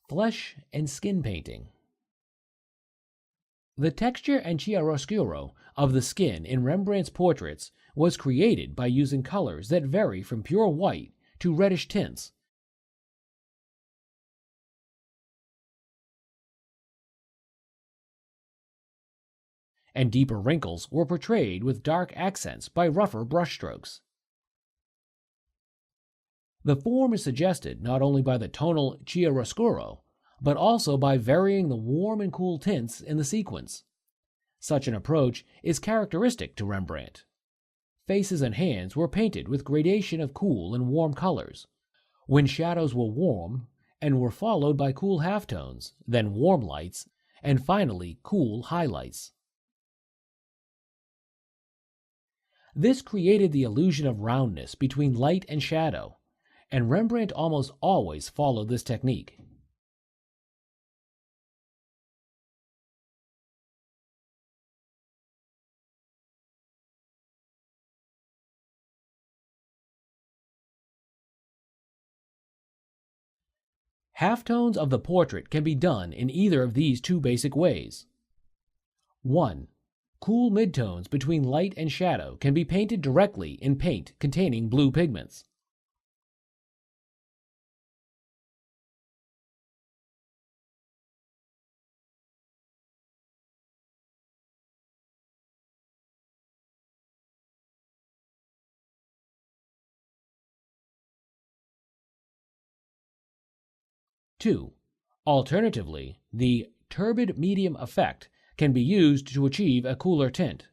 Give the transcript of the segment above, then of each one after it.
Flesh and skin painting. The texture and chiaroscuro of the skin in Rembrandt's portraits was created by using colors that vary from pure white to reddish tints. And deeper wrinkles were portrayed with dark accents by rougher brushstrokes. The form is suggested not only by the tonal chiaroscuro, but also by varying the warm and cool tints in the sequence. Such an approach is characteristic to Rembrandt. Faces and hands were painted with gradation of cool and warm colors, when shadows were warm and were followed by cool halftones, then warm lights, and finally cool highlights. This created the illusion of roundness between light and shadow, and Rembrandt almost always followed this technique. Halftones of the portrait can be done in either of these two basic ways. 1. Cool midtones between light and shadow can be painted directly in paint containing blue pigments. 2. Alternatively, the turbid medium effect can be used to achieve a cooler tint.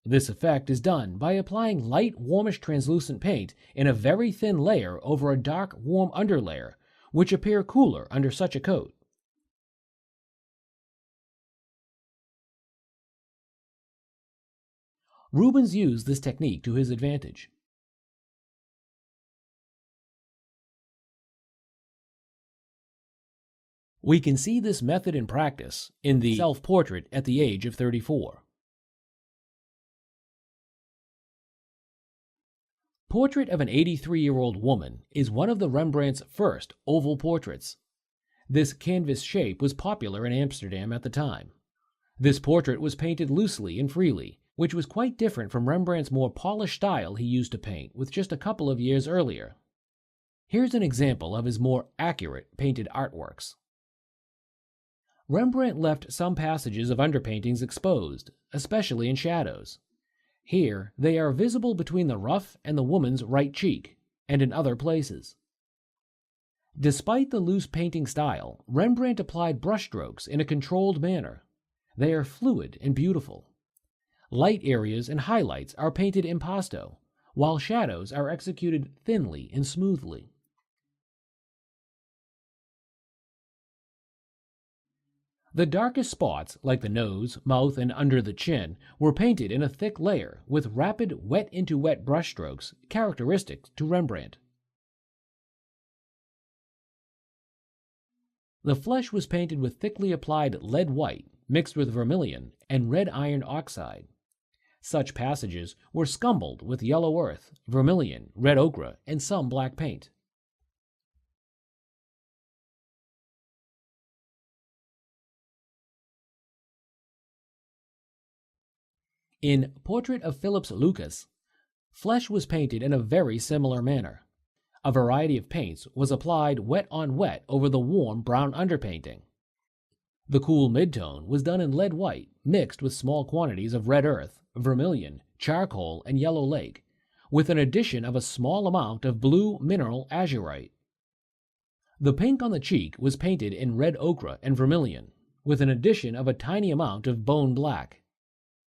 This effect is done by applying light warmish translucent paint in a very thin layer over a dark warm underlayer, which appear cooler under such a coat. Rubens used this technique to his advantage. We can see this method in practice in the self-portrait at the age of 34. Portrait of an 83-year-old woman is one of the Rembrandt's first oval portraits. This canvas shape was popular in Amsterdam at the time. This portrait was painted loosely and freely, which was quite different from Rembrandt's more polished style he used to paint with just a couple of years earlier. Here's an example of his more accurate painted artworks. Rembrandt left some passages of underpaintings exposed, especially in shadows. Here, they are visible between the ruff and the woman's right cheek, and in other places. Despite the loose painting style, Rembrandt applied brushstrokes in a controlled manner. They are fluid and beautiful. Light areas and highlights are painted impasto, while shadows are executed thinly and smoothly. The darkest spots, like the nose, mouth, and under the chin, were painted in a thick layer with rapid wet-into-wet brushstrokes characteristic to Rembrandt. The flesh was painted with thickly applied lead white mixed with vermilion and red iron oxide. Such passages were scumbled with yellow earth, vermilion, red ochre, and some black paint. In Portrait of Philips Lucas, flesh was painted in a very similar manner. A variety of paints was applied wet on wet over the warm brown underpainting. The cool midtone was done in lead white, mixed with small quantities of red earth, vermilion, charcoal, and yellow lake, with an addition of a small amount of blue mineral azurite. The pink on the cheek was painted in red ochre and vermilion, with an addition of a tiny amount of bone black.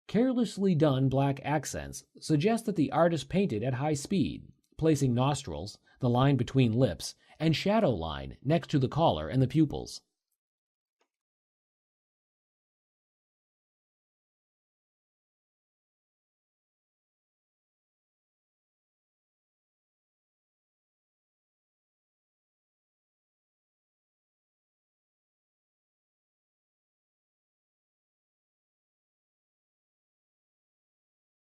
Carelessly done black accents suggest that the artist painted at high speed, placing nostrils, the line between lips, and shadow line next to the collar and the pupils.